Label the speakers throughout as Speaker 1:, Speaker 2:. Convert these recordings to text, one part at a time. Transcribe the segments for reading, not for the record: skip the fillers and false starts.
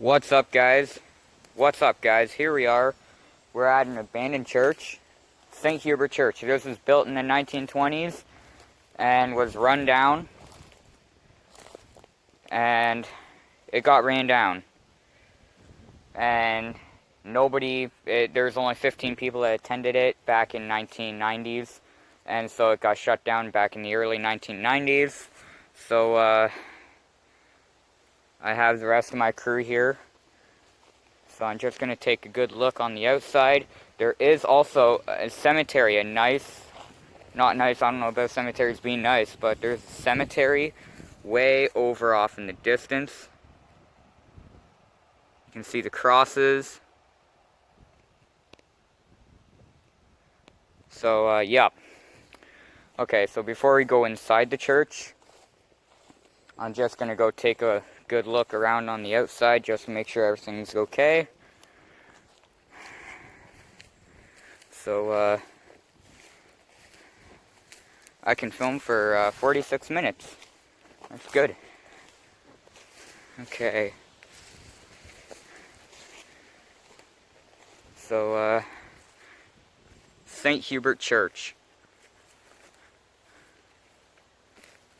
Speaker 1: What's up, guys? What's up, guys? Here we are. We're at an abandoned church, St. Hubert Church. This was built in the 1920s and was run down, and it got ran down. And there was only 15 people that attended it back in 1990s, and so it got shut down back in the early 1990s. So I have the rest of my crew here. So I'm just going to take a good look on the outside. There is also a cemetery, not nice, I don't know about cemeteries being nice, but there's a cemetery way over off in the distance. You can see the crosses. So, yeah. Okay, so before we go inside the church, I'm just going to go take a good look around on the outside just to make sure everything's okay. So, I can film for 46 minutes. That's good. Okay. So, St. Hubert Church.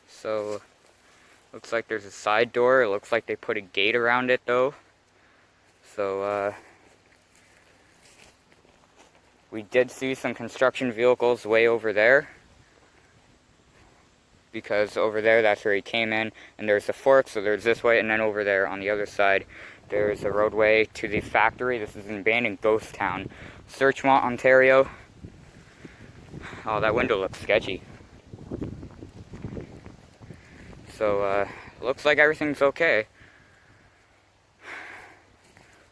Speaker 1: So, looks like there's a side door. It looks like they put a gate around it, though. So, we did see some construction vehicles way over there. Because over there, that's where he came in. And there's a fork, so there's this way. And then over there, on the other side, there's a roadway to the factory. This is an abandoned ghost town. Searchmont, Ontario. Oh, that window looks sketchy. So, looks like everything's okay.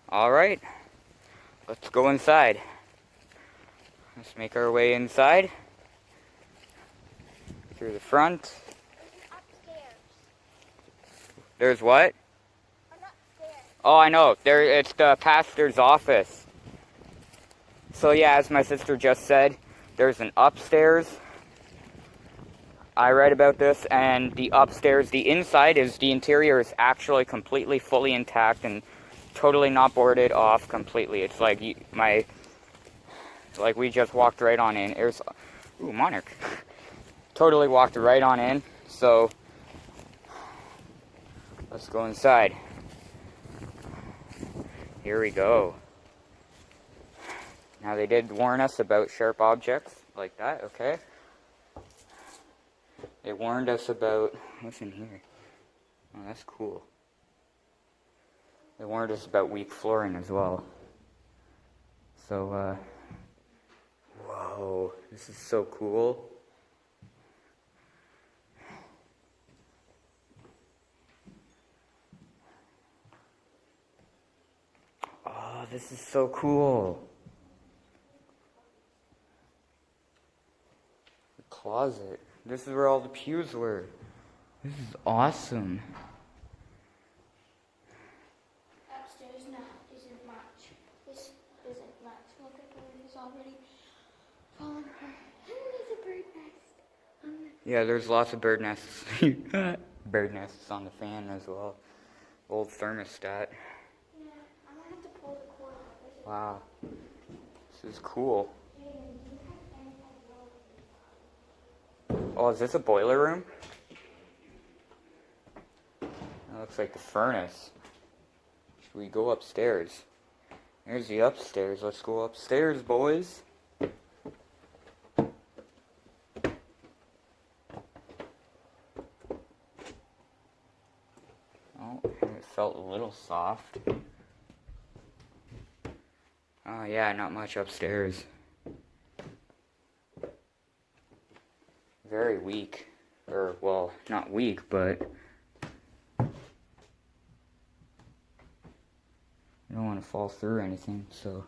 Speaker 1: Alright, let's go inside. Let's make our way inside. Through the front.
Speaker 2: Upstairs.
Speaker 1: There's what?
Speaker 2: Upstairs.
Speaker 1: Oh, I know. It's the pastor's office. So yeah, as my sister just said, there's an upstairs. I read about this, and the upstairs, the interior is actually completely, fully intact and totally not boarded off completely. It's like we just walked right on in. Ooh, Monarch. Totally walked right on in. So let's go inside. Here we go. Now they did warn us about sharp objects like that, okay? They warned us about, what's in here? Oh, that's cool. They warned us about weak flooring as well. So, whoa, this is so cool. Oh, this is so cool. The closet. This is where all the pews were. This is awesome.
Speaker 2: Upstairs now isn't much. This isn't much. Look at where it is already fallen apart. And there's a bird nest.
Speaker 1: Yeah, there's lots of bird nests. Bird nests on the fan as well. Old thermostat.
Speaker 2: Yeah, I'm gonna have to pull the cord.
Speaker 1: Wow. This is cool. Oh, is this a boiler room? That looks like the furnace. Should we go upstairs? There's the upstairs. Let's go upstairs, boys. Oh, it felt a little soft. Oh yeah, not much upstairs. Very weak. Or, well, not weak, but you don't want to fall through anything, so.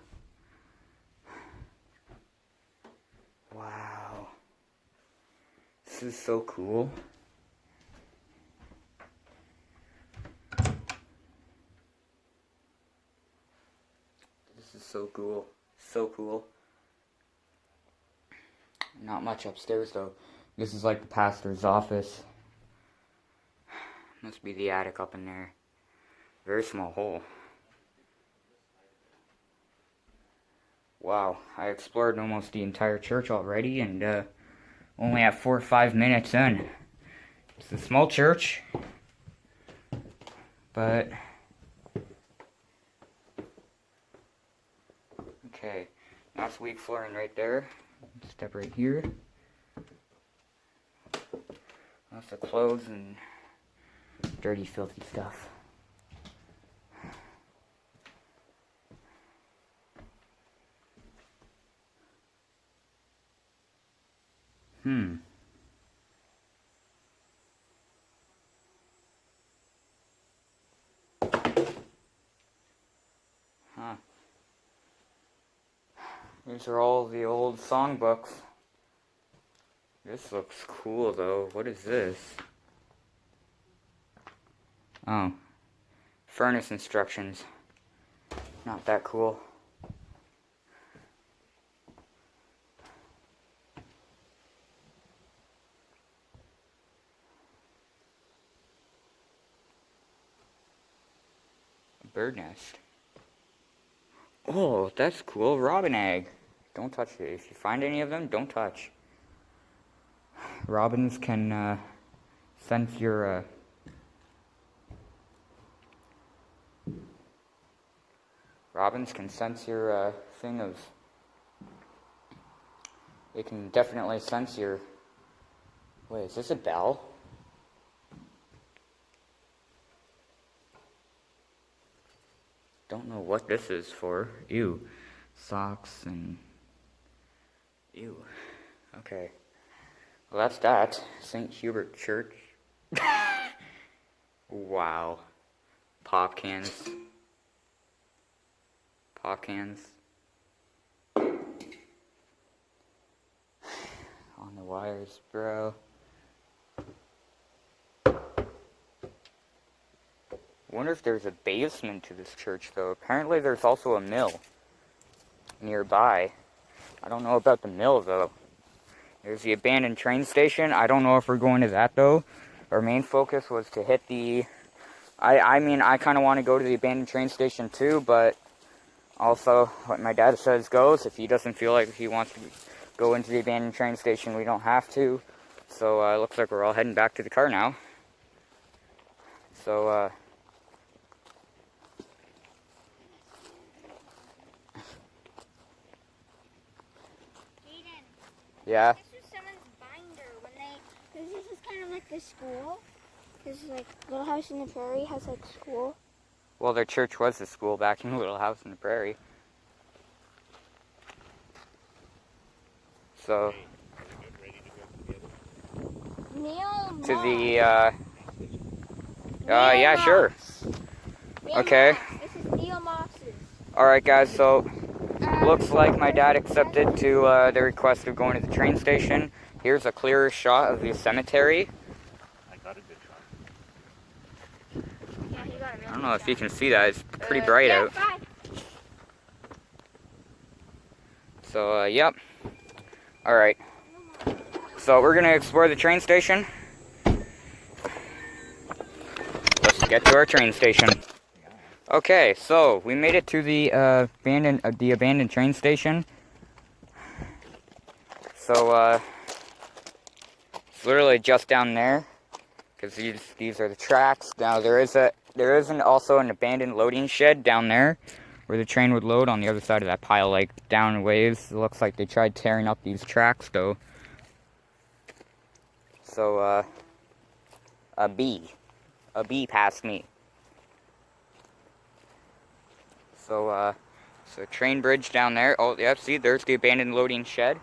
Speaker 1: Wow. This is so cool. This is so cool. So cool. Not much upstairs, though. This is like the pastor's office. Must be the attic up in there. Very small hole. Wow, I explored almost the entire church already, and only at 4 or 5 minutes in. It's a small church, but okay. That's weak flooring right there. Step right here. Lots of clothes and dirty, filthy stuff. Huh. These are all the old songbooks. This looks cool though. What is this? Oh. Furnace instructions. Not that cool. A bird nest. Oh, that's cool. Robin egg. Don't touch it. If you find any of them, don't touch. Robins can sense your robins can sense your thing of. They can definitely sense your. Wait, is this a bell? Don't know what this is for. Ew. Socks and. Ew. Okay. Well, that's that. St. Hubert Church. Wow. Pop cans. Pop cans. On the wires, bro. Wonder if there's a basement to this church, though. Apparently there's also a mill nearby. I don't know about the mill, though. There's the abandoned train station. I don't know if we're going to that, though. Our main focus was to hit the... I mean, I kind of want to go to the abandoned train station, too, but also, what my dad says goes. If he doesn't feel like he wants to go into the abandoned train station, we don't have to. So, it looks like we're all heading back to the car now. So, yeah.
Speaker 2: This was someone's binder when they, because this is kind of like the school. Because like Little House in the Prairie has like school.
Speaker 1: Well, their church was a school back in Little House in the Prairie. So, to the, yeah, sure. Okay.
Speaker 2: This is Neil Moss's.
Speaker 1: Alright, guys, so looks like my dad accepted to the request of going to the train station. Here's a clearer shot of the cemetery.
Speaker 3: I got a good shot.
Speaker 2: Yeah, he got a really
Speaker 1: I don't know if you
Speaker 2: good
Speaker 1: can see that. It's pretty bright
Speaker 2: yeah,
Speaker 1: out.
Speaker 2: Bye.
Speaker 1: So, yep. Alright. So, we're going to explore the train station. Let's get to our train station. Okay, so we made it to the abandoned train station. So it's literally just down there, because these are the tracks. Now there is also an abandoned loading shed down there, where the train would load on the other side of that pile, like down ways. It looks like they tried tearing up these tracks though. So a bee passed me. So, train bridge down there. Oh, yep, see, there's the abandoned loading shed.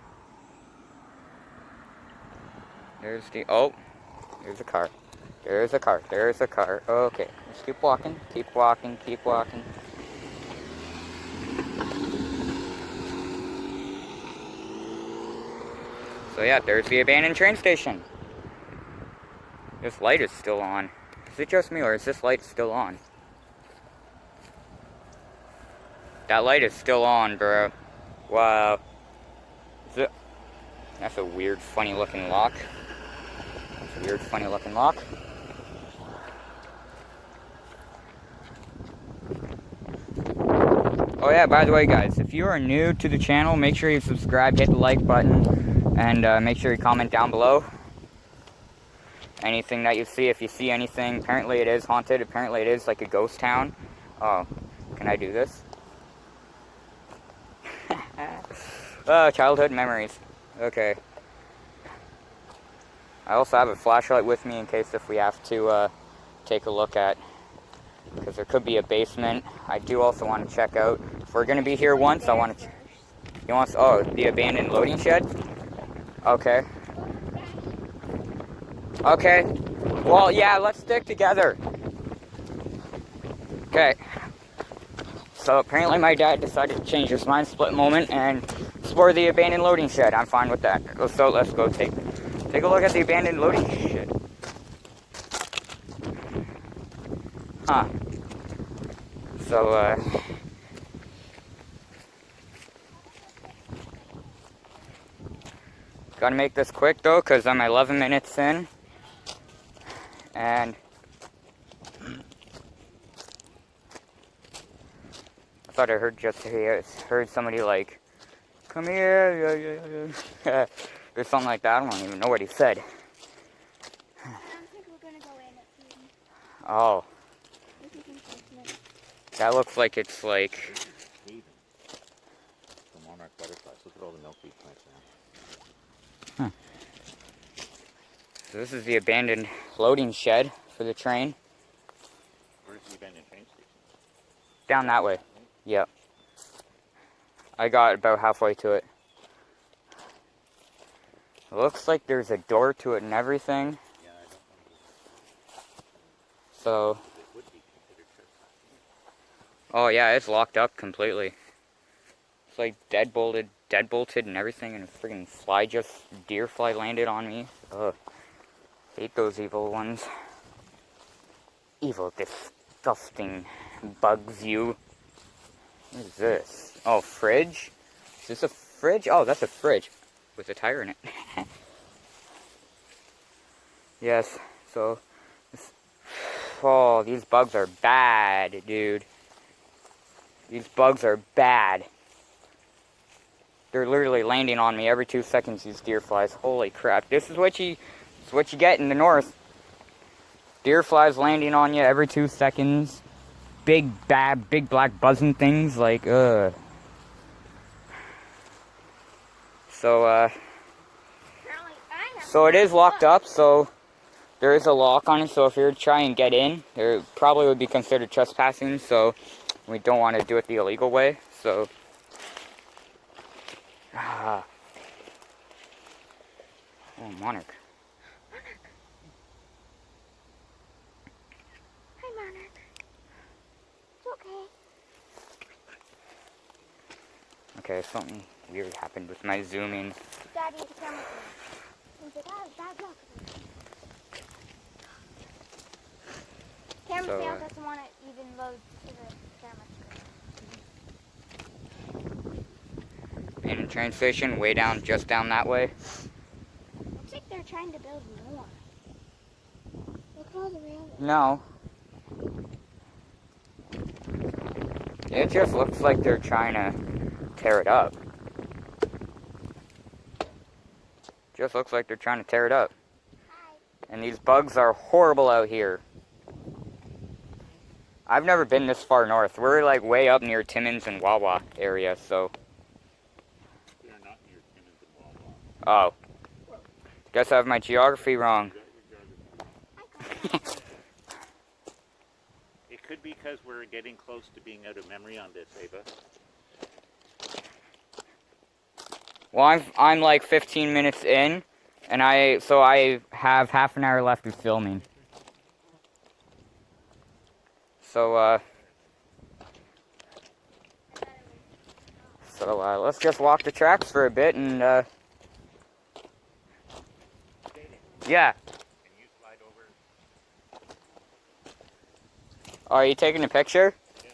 Speaker 1: There's the, oh, there's a car. There's a car. There's a car. Okay, let's keep walking, keep walking, keep walking. So, yeah, there's the abandoned train station. This light is still on. Is it just me, or is this light still on? That light is still on, bro. Wow. That's a weird, funny looking lock. That's a weird, funny looking lock. Oh yeah, by the way guys, if you are new to the channel, make sure you subscribe, hit the like button, and make sure you comment down below. Anything that you see, if you see anything, apparently it is haunted, apparently it is like a ghost town. Oh, can I do this? Oh, childhood memories. Okay. I also have a flashlight with me in case if we have to take a look at, because there could be a basement. I do also want to check out. If we're going to be here once, I want to... You want... Oh, the abandoned loading shed? Okay. Okay. Well, yeah, let's stick together. Okay. So apparently my dad decided to change his mind split moment and explore the abandoned loading shed. I'm fine with that. So let's go take a look at the abandoned loading shed. Huh. So, gotta make this quick though, because I'm 11 minutes in. And I thought I heard somebody like, come here, or something like that. I don't even know what he said.
Speaker 2: I don't think we're gonna go in at 3.
Speaker 1: Oh. That looks like it's like...
Speaker 3: The monarch butterflies. Look at all the milkweed plants now.
Speaker 1: Huh. So this is the abandoned loading shed for the train.
Speaker 3: Where's the abandoned train station?
Speaker 1: Down that way. Yep. I got about halfway to it. Looks like there's a door to it and everything.
Speaker 3: Yeah, I don't know.
Speaker 1: So...
Speaker 3: It would be considered trespassing.
Speaker 1: Oh yeah, it's locked up completely. It's like deadbolted and everything, and a freaking deer fly landed on me. Ugh. Hate those evil ones. Evil, disgusting bugs you. What is this? Oh, fridge? Is this a fridge? Oh, that's a fridge with a tire in it. Yes, so... Oh, these bugs are bad, dude. These bugs are bad. They're literally landing on me every 2 seconds, these deer flies. Holy crap. This is what you get in the north. Deer flies landing on you every 2 seconds. Big black buzzing things, like, ugh. So, so it is locked up, so there is a lock on it, so if you're trying to get in, there probably would be considered trespassing, so we don't want to do it the illegal way, so... Oh, Monarch.
Speaker 2: Hi, Monarch. It's okay.
Speaker 1: Okay, something weird happened with my zooming.
Speaker 2: Daddy, the camera. He's like, oh, bad luck. Camera
Speaker 1: So,
Speaker 2: fail doesn't want to even load to the camera screen.
Speaker 1: In a train station, way down, just down that way.
Speaker 2: Looks like they're trying to build more. Look at all the railroads.
Speaker 1: No. It just looks like they're trying to tear it up. Just looks like they're trying to tear it up.
Speaker 2: Hi.
Speaker 1: And these bugs are horrible out here. I've never been this far north. We're like way up near Timmins and Wawa area, so...
Speaker 3: We are not near Timmins and Wawa.
Speaker 1: Oh. Guess I have my geography wrong.
Speaker 3: It could be because we're getting close to being out of memory on this, Ava.
Speaker 1: Well, I'm like 15 minutes in, and I have half an hour left of filming. So, let's just walk the tracks for a bit and, yeah.
Speaker 3: Can you slide over?
Speaker 1: Oh, are you taking a picture?
Speaker 3: Yeah.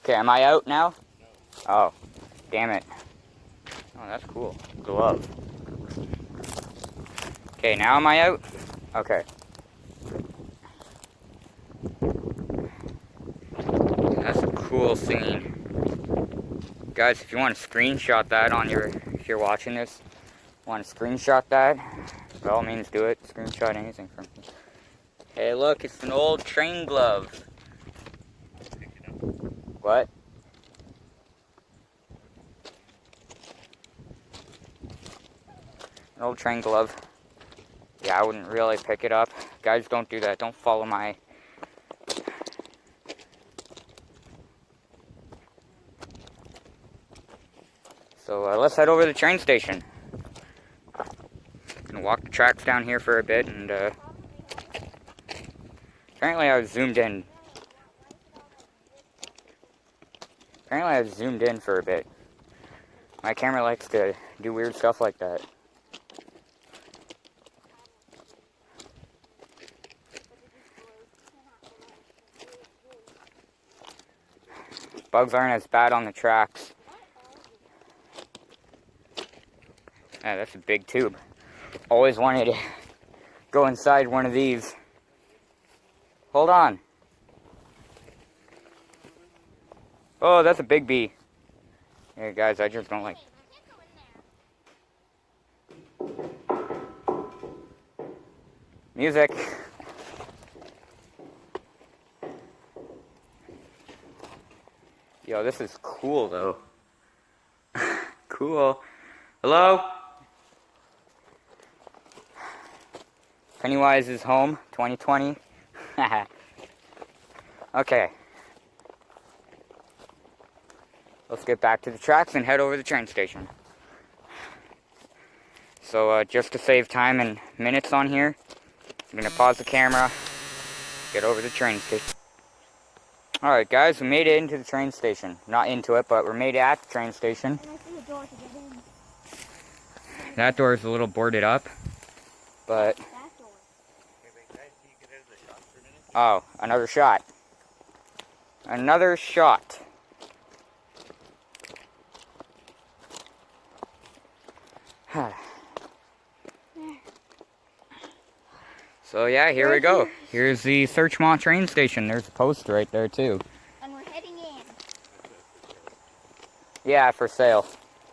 Speaker 1: Okay, am I out now?
Speaker 3: No.
Speaker 1: Oh, damn it. Oh, that's cool. Glove. Okay, now am I out? Okay. That's a cool scene. Guys, if you want to screenshot that on your, if you're watching this, want to screenshot that, by all means do it. Screenshot anything from me. Hey, look, it's an old train glove. What? An old train glove. Yeah, I wouldn't really pick it up. Guys, don't do that. Don't follow my... So let's head over to the train station. Gonna walk the tracks down here for a bit, and apparently I was zoomed in. Apparently I was zoomed in for a bit. My camera likes to do weird stuff like that. Bugs aren't as bad on the tracks. Yeah, that's a big tube. Always wanted to go inside one of these. Hold on. Oh, that's a big bee. Hey guys, I just don't like... Music. Yo, this is cool though. Cool. Hello? Pennywise is home, 2020. Okay. Let's get back to the tracks and head over to the train station. So, just to save time and minutes on here, I'm gonna pause the camera, get over to the train station. Alright guys, we made it into the train station. Not into it, but we're made it at the train station.
Speaker 2: And I see the door to get in.
Speaker 1: That door is a little boarded up, but...
Speaker 2: That door.
Speaker 1: Oh, another shot. Another shot. So yeah, here we go. Here's the Searchmont train station. There's a post right there too.
Speaker 2: And we're heading in.
Speaker 1: Yeah, for sale.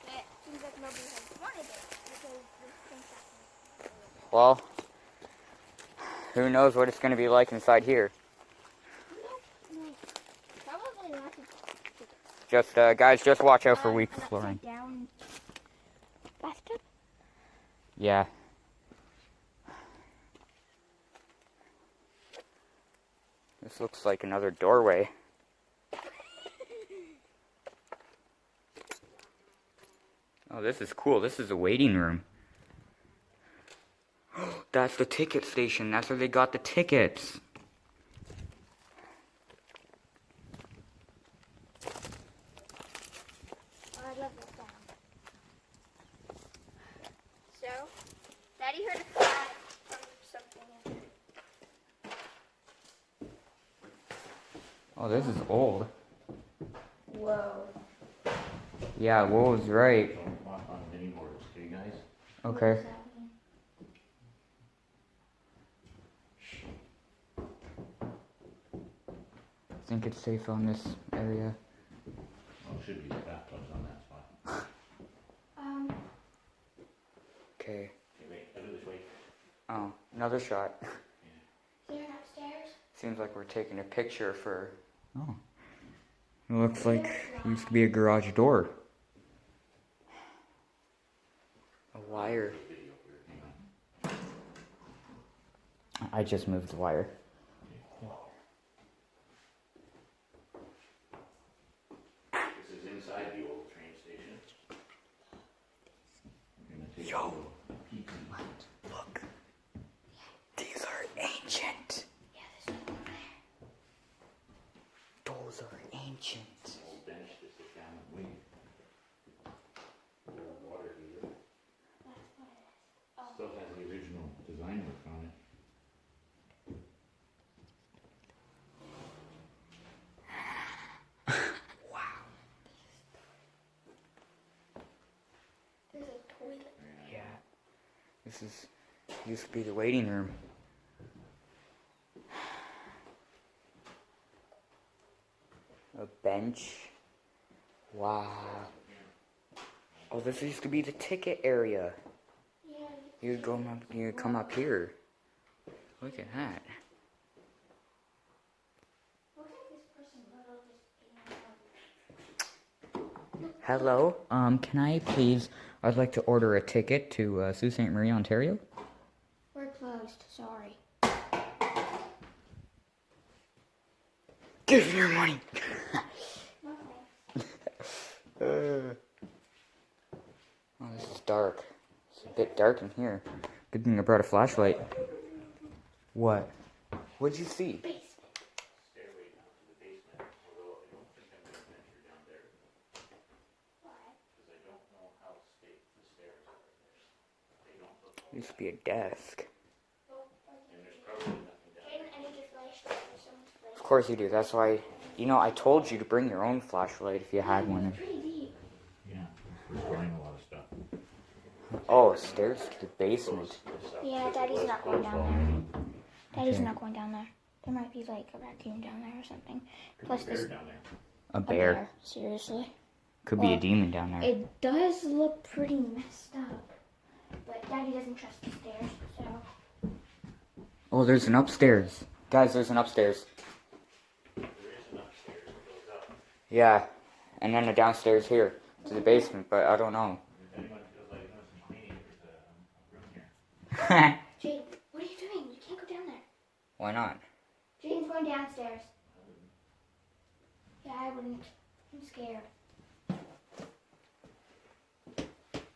Speaker 2: It seems like nobody has wanted it because this thing's not.
Speaker 1: Well, who knows what it's going to be like inside here.
Speaker 2: No. Probably not.
Speaker 1: Just, guys, just watch out for weak
Speaker 2: An
Speaker 1: flooring.
Speaker 2: upside down bathtub?
Speaker 1: Yeah. This looks like another doorway. Oh, this is cool. This is a waiting room. That's the ticket station. That's where they got the tickets.
Speaker 2: Oh, I love that sound. So, Daddy heard a cry from something.
Speaker 1: Oh, this is old.
Speaker 2: Whoa.
Speaker 1: Yeah, Will was right.
Speaker 3: Don't walk on mini boards, okay, guys?
Speaker 1: Okay.
Speaker 2: What does that mean?
Speaker 1: I think it's safe on this area.
Speaker 3: Oh, it should be the bathtub's on that spot.
Speaker 1: Okay.
Speaker 3: Okay, wait, I'll do this way.
Speaker 1: Oh, another shot.
Speaker 2: Is there an upstairs?
Speaker 1: Seems like we're taking a picture for... Oh. It looks like it used to be a garage door. A wire. I just moved the wire.
Speaker 3: This is inside the old train station. I'm gonna take
Speaker 1: Yo.
Speaker 3: a little peek in.
Speaker 1: Look. These are ancient.
Speaker 2: Yeah, there's one there.
Speaker 1: Those are ancient.
Speaker 3: Old bench to sit down and wait. Old water heater.
Speaker 2: That's what it is. Oh.
Speaker 3: Still has the original design work on it.
Speaker 2: There's a toilet.
Speaker 1: Yeah. This used to be the waiting room. A bench. Wow. Oh, this used to be the ticket area.
Speaker 2: Yeah.
Speaker 1: You come up here. Look at that.
Speaker 2: Look at this person little just getting out.
Speaker 1: Hello. Can I please? I'd like to order a ticket to Sault Ste. Marie, Ontario.
Speaker 2: We're closed. Sorry.
Speaker 1: Give me your money.
Speaker 2: Okay.
Speaker 1: Oh, this is dark. It's a bit dark in here. Good thing I brought a flashlight. What? What'd you see?
Speaker 2: Basement.
Speaker 3: Stairway down to the basement, although I don't think I'm going to venture down there.
Speaker 2: Why?
Speaker 3: Because I don't know how steep the stairs are there. They don't look like
Speaker 1: Used to be a desk.
Speaker 3: and there's probably nothing down there.
Speaker 2: Jaden, I need your flashlight. There's someone's
Speaker 1: Of
Speaker 2: flashlight.
Speaker 1: course you do. That's why. I told you to bring your own flashlight if you had one.
Speaker 2: Pretty deep.
Speaker 3: Yeah, we're storing a lot of stuff.
Speaker 1: Oh, stairs to the basement.
Speaker 2: Yeah, Daddy's not going down there. Daddy's not going down there. There might be like a raccoon down there or something. Plus
Speaker 3: There's
Speaker 2: this
Speaker 3: a bear down there.
Speaker 1: A bear.
Speaker 2: Seriously.
Speaker 1: Could be a
Speaker 2: Well,
Speaker 1: demon down there.
Speaker 2: It does look pretty messed up. But Daddy doesn't trust the stairs, so.
Speaker 1: Oh, there's an upstairs. Guys, there's an upstairs.
Speaker 3: There is an upstairs that goes up.
Speaker 1: Yeah. And then a downstairs here to the basement, but I don't know.
Speaker 3: If anyone feels like doing some cleaning, there's a room here.
Speaker 2: Jade, what are you doing? You can't go down there.
Speaker 1: Why not?
Speaker 2: Jaden's going downstairs. Yeah, I wouldn't. I'm scared.
Speaker 1: I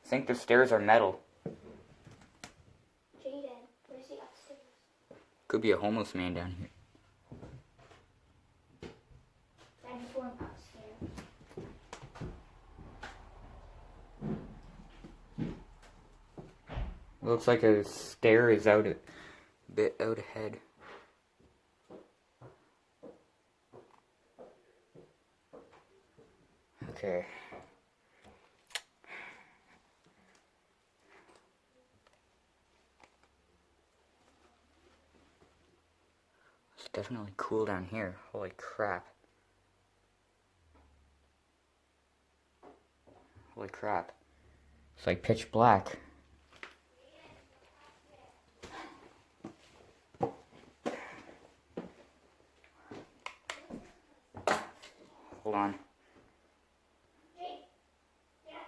Speaker 1: think the stairs are metal.
Speaker 2: Jaden, where's the upstairs?
Speaker 1: Could be a homeless man down here.
Speaker 2: Daddy's going upstairs.
Speaker 1: Looks like a stair is a bit out ahead. Okay. It's definitely cool down here. Holy crap. Holy crap. It's like pitch black. Hold on.
Speaker 2: Jade, get out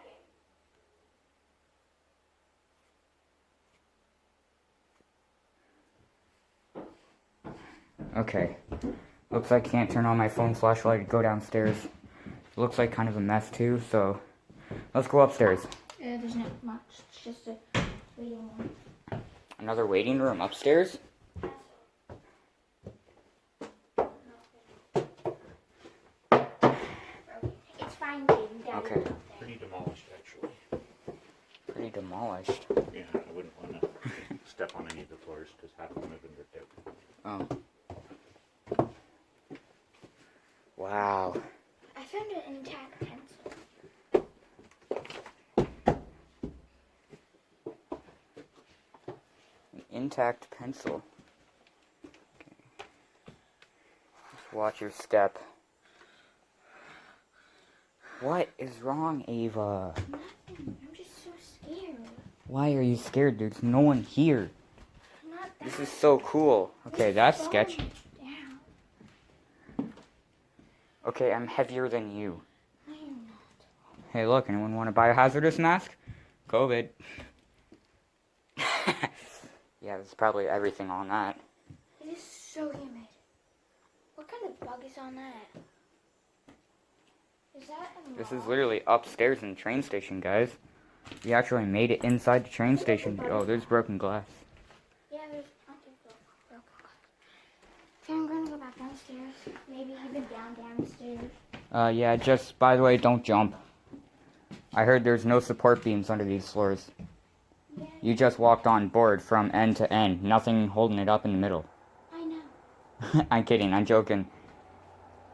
Speaker 2: here.
Speaker 1: Okay. Looks like I can't turn on my phone flashlight to go downstairs. Looks like kind of a mess too, so let's go upstairs.
Speaker 2: There's not much. It's just a waiting room.
Speaker 1: Another waiting room upstairs?
Speaker 2: It's fine, Jaden. Daddy
Speaker 1: Okay.
Speaker 2: will go there.
Speaker 3: Pretty demolished, actually.
Speaker 1: Pretty demolished.
Speaker 3: Yeah, I wouldn't want to step on any of the floors because half of them have been ripped out.
Speaker 1: Oh. Wow.
Speaker 2: I found an intact pencil.
Speaker 1: An intact pencil. Okay. Just watch your step. What is wrong, Ava?
Speaker 2: Nothing. I'm just so scared.
Speaker 1: Why are you scared? There's no one here.
Speaker 2: I'm not that.
Speaker 1: This is so cool. Okay, that's sketchy.
Speaker 2: Down.
Speaker 1: Okay, I'm heavier than you.
Speaker 2: I am not.
Speaker 1: Hey, look, anyone want a biohazardous mask? COVID. Yeah, there's probably everything on that.
Speaker 2: It is so humid. What kind of bug is on that? Is that a
Speaker 1: This is
Speaker 2: moth?
Speaker 1: literally upstairs in the train station, guys. We actually made it inside the train station. Oh, there's broken glass.
Speaker 2: Yeah, there's plenty of broken glass. Okay, I'm going to go back downstairs. Maybe even downstairs.
Speaker 1: Yeah, just, by the way, don't jump. I heard there's no support beams under these floors.
Speaker 2: Yeah,
Speaker 1: You just walked on board from end to end. Nothing holding it up in the middle.
Speaker 2: I know.
Speaker 1: I'm kidding, I'm joking.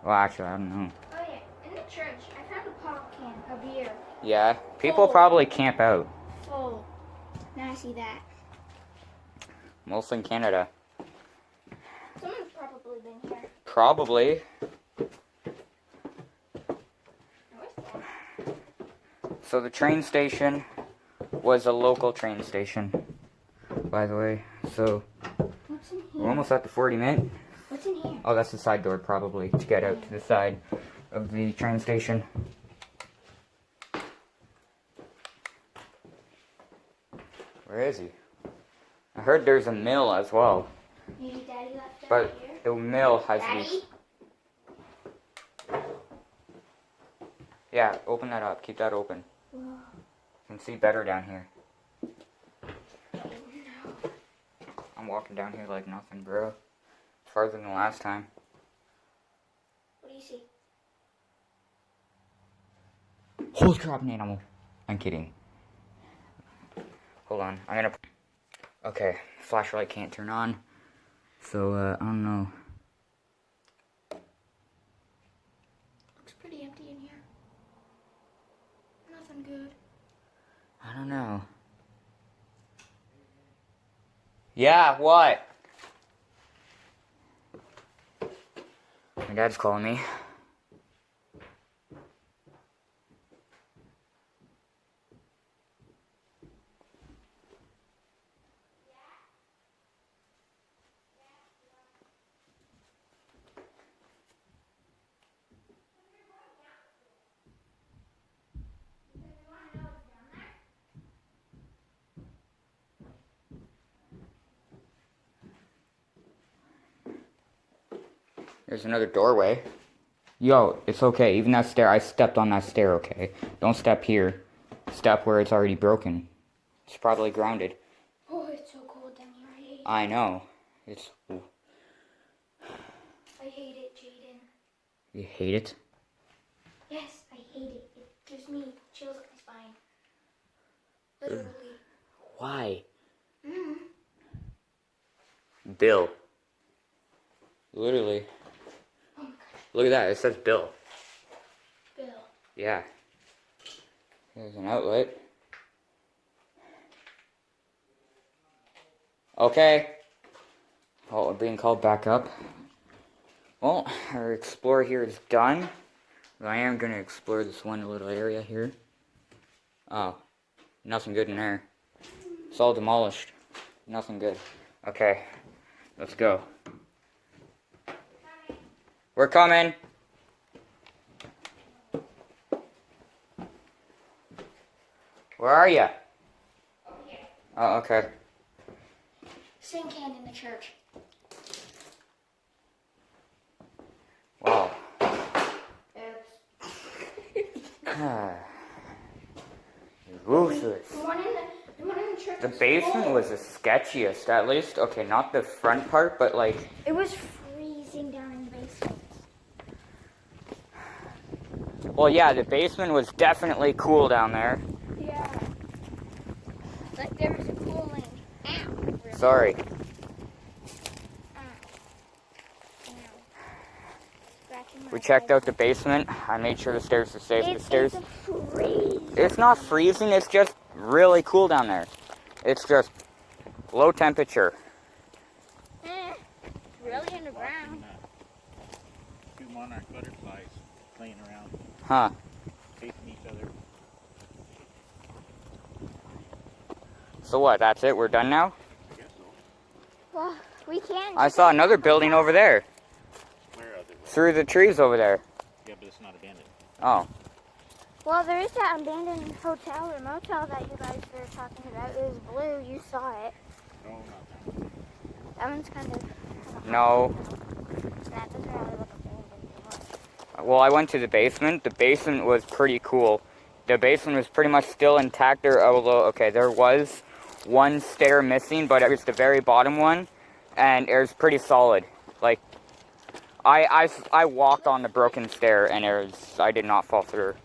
Speaker 1: Well, actually, I don't know.
Speaker 2: Oh yeah, in the church, I found a pop can of beer.
Speaker 1: Yeah, people probably camp out.
Speaker 2: Full. Now I see that.
Speaker 1: Mostly in Canada.
Speaker 2: Someone's probably been here.
Speaker 1: Probably.
Speaker 2: Where's that?
Speaker 1: So the train station was a local train station, by the way. So
Speaker 2: What's in
Speaker 1: we're
Speaker 2: here?
Speaker 1: almost at the 40-minute.
Speaker 2: What's in here?
Speaker 1: Oh, that's the side door probably to get out to the side of the train station. Where is he? I heard there's a mill as well,
Speaker 2: Maybe Daddy left it
Speaker 1: but
Speaker 2: here.
Speaker 1: the mill has to be...
Speaker 2: Daddy?
Speaker 1: Yeah, open that up. Keep that open.
Speaker 2: Whoa.
Speaker 1: You can see better down here.
Speaker 2: Oh, no.
Speaker 1: I'm walking down here like nothing, bro. Farther than last time.
Speaker 2: What do you see?
Speaker 1: Holy crap, an animal. I'm kidding. Hold on. I'm gonna... Okay, flashlight can't turn on. So, I don't know.
Speaker 2: Looks pretty empty in here. Nothing good.
Speaker 1: I don't know. Yeah, what? My dad's calling me. There's another doorway. Yo, it's okay. Even that stair, I stepped on that stair, okay? Don't step here. Step where it's already broken. It's probably grounded.
Speaker 2: Oh, it's so cold down here. I hate it.
Speaker 1: I know. It's...
Speaker 2: I hate it, Jaden.
Speaker 1: You hate it?
Speaker 2: Yes, I hate it. It gives me chills up my spine. Literally.
Speaker 1: Why?
Speaker 2: Mm.
Speaker 1: Bill. Literally.
Speaker 2: Oh my gosh.
Speaker 1: Look at that. It says Bill.
Speaker 2: Bill.
Speaker 1: Yeah. There's an outlet. Okay. Oh, we're being called back up. Well, our explore here is done. I am going to explore this one little area here. Oh, nothing good in there. It's all demolished. Nothing good. Okay, let's go. We're coming. Where are you?
Speaker 2: Over here.
Speaker 1: Oh, okay.
Speaker 2: Sink can in the church.
Speaker 1: Wow.
Speaker 2: Oops.
Speaker 1: Ruthless.
Speaker 2: The one in the church.
Speaker 1: The
Speaker 2: was
Speaker 1: basement
Speaker 2: full.
Speaker 1: was the sketchiest, at least. Okay, not the front part, but like...
Speaker 2: It was freezing down in the basement.
Speaker 1: Well, yeah, the basement was definitely cool down there.
Speaker 2: Yeah. Like there was a cooling. Ow. Really.
Speaker 1: Sorry.
Speaker 2: Ow. Scratching my
Speaker 1: We checked
Speaker 2: leg.
Speaker 1: out the basement. I made sure the stairs are safe. The stairs...
Speaker 2: freezing.
Speaker 1: It's not freezing, it's just really cool down there. It's just low temperature.
Speaker 2: Really underground.
Speaker 3: Two monarch butterflies playing around,
Speaker 1: Huh.
Speaker 3: chasing each other.
Speaker 1: So what, that's it? We're done now?
Speaker 3: I guess so.
Speaker 2: Well, we can.
Speaker 1: I saw another building over there.
Speaker 3: Where are they?
Speaker 1: Through the trees over there.
Speaker 3: Yeah, but it's not abandoned.
Speaker 1: Oh.
Speaker 2: Well, there is that abandoned hotel or motel that you guys were talking about. It was blue. You saw it.
Speaker 3: No, not that one.
Speaker 2: That one's kind of.
Speaker 1: No.
Speaker 2: That doesn't really look abandoned anymore.
Speaker 1: Well, I went to the basement. The basement was pretty cool. The basement was pretty much still intact there, although, okay, there was one stair missing, but it was the very bottom one, and it was pretty solid. Like, I walked on the broken stair, and I did not fall through.
Speaker 2: It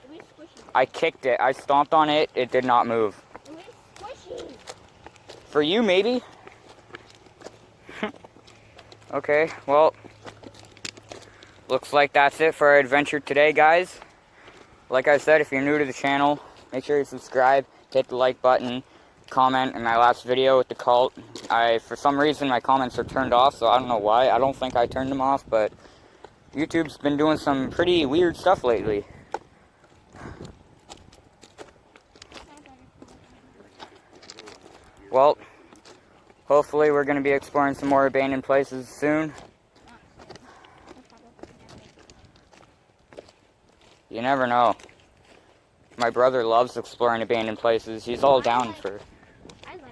Speaker 2: was squishy.
Speaker 1: I kicked it. I stomped on it. It did not move.
Speaker 2: It was squishy.
Speaker 1: For you, maybe? Okay, well, looks like that's it for our adventure today, guys. Like I said, if you're new to the channel, make sure you subscribe, hit the like button, comment in my last video with the cult. For some reason, my comments are turned off, so I don't know why. I don't think I turned them off, but YouTube's been doing some pretty weird stuff lately. Well, hopefully we're going to be exploring some more abandoned places soon. You never know. My brother loves exploring abandoned places. He's all down for...
Speaker 2: I like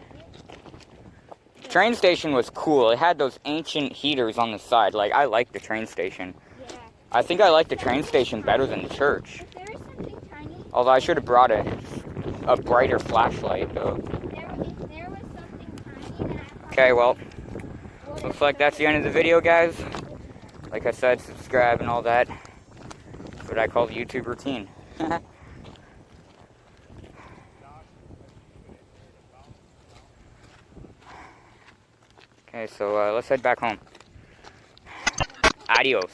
Speaker 2: it.
Speaker 1: Train station was cool. It had those ancient heaters on the side. Like, I like the train station.
Speaker 2: Yeah.
Speaker 1: I think I like the train station better than the church.
Speaker 2: If there is something tiny,
Speaker 1: Although I should have brought a brighter flashlight, though.
Speaker 2: if there was something tiny, then I
Speaker 1: Okay, well, looks like that's the end of the video, guys. Like I said, subscribe and all that. That's what I call the YouTube routine. Okay, so let's head back home. Adios.